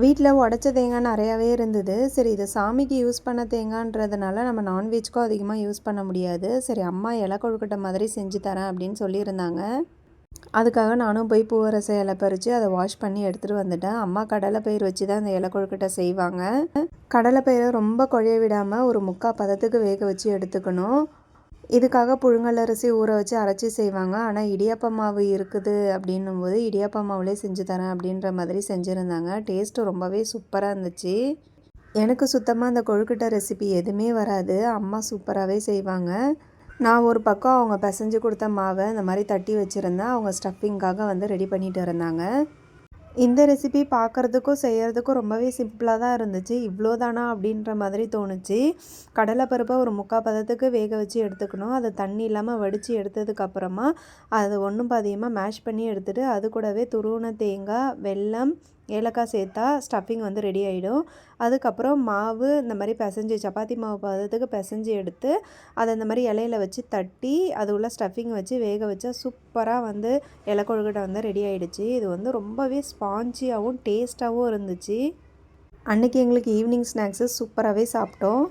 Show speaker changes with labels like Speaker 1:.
Speaker 1: வீட்டில் உடச்ச தேங்காய் நிறையாவே இருந்தது. சரி இதை சாமிக்கு யூஸ் பண்ண தேங்காய்ன்றதுனால நம்ம நான்வெஜ்க்கும் அதிகமாக யூஸ் பண்ண முடியாது. சரி அம்மா இலை கொழுக்கட்டை மாதிரி செஞ்சு தரேன் அப்படின்னு சொல்லியிருந்தாங்க. அதுக்காக நானும் போய் பூவரச இலை பறித்து அதை வாஷ் பண்ணி எடுத்துகிட்டு வந்துட்டேன். அம்மா கடலைப்பயிறு வச்சு தான் அந்த இலை கொழுக்கட்டை செய்வாங்க. கடலைப்பயிரை ரொம்ப குழைய விடாமல் ஒரு 3/4 பதத்துக்கு வேக வச்சு எடுத்துக்கணும். இதுக்காக புழுங்கல் அரிசி ஊற வச்சு அரைச்சி செய்வாங்க. ஆனால் இடியாப்ப மாவு இருக்குது அப்படின்னும்போது இடியாப்ப மாவுலேயே செஞ்சு தரேன் அப்படின்ற மாதிரி செஞ்சுருந்தாங்க. டேஸ்ட்டு ரொம்பவே சூப்பராக இருந்துச்சு. எனக்கு சுத்தமாக அந்த கொழுக்கட்டை ரெசிபி எதுவுமே வராது. அம்மா சூப்பராகவே செய்வாங்க. நான் ஒரு பக்கம் அவங்க பிசைஞ்சு கொடுத்த மாவை இந்த மாதிரி தட்டி வச்சுருந்தேன். அவங்க ஸ்டஃபிங்காக வந்து ரெடி பண்ணிட்டு இருந்தாங்க. இந்த ரெசிபி பார்க்குறதுக்கும் செய்கிறதுக்கும் ரொம்பவே சிம்பிளாக தான் இருந்துச்சு. இவ்வளோ தானா அப்படின்ற மாதிரி தோணுச்சு. கடலைப்பருப்பை ஒரு 3/4 பதத்துக்கு வேக வச்சு எடுத்துக்கணும். அதை தண்ணி இல்லாமல் வடித்து எடுத்ததுக்கப்புறமா அதை ஒன்றும் பாதியமாக மேஷ் பண்ணி எடுத்துகிட்டு அது கூடவே துருவின தேங்காய், வெல்லம், ஏலக்காய் சேர்த்தா ஸ்டஃபிங் வந்து ரெடி ஆகிடும். அதுக்கப்புறம் மாவு இந்த மாதிரி பிசைஞ்சு சப்பாத்தி மாவு பதத்துக்கு பிசைஞ்சு எடுத்து அதை இந்த மாதிரி இலையில வச்சு தட்டி அது உள்ள ஸ்டஃபிங் வச்சு வேக வச்சா சூப்பராக வந்து இலை கொழுக்கட்டை வந்து ரெடி ஆகிடுச்சு. இது வந்து ரொம்பவே ஸ்பான்ஜியாகவும் டேஸ்ட்டாகவும் இருந்துச்சு. அன்றைக்கி எங்களுக்கு ஈவினிங் ஸ்நாக்ஸு சூப்பராகவே சாப்பிட்டோம்.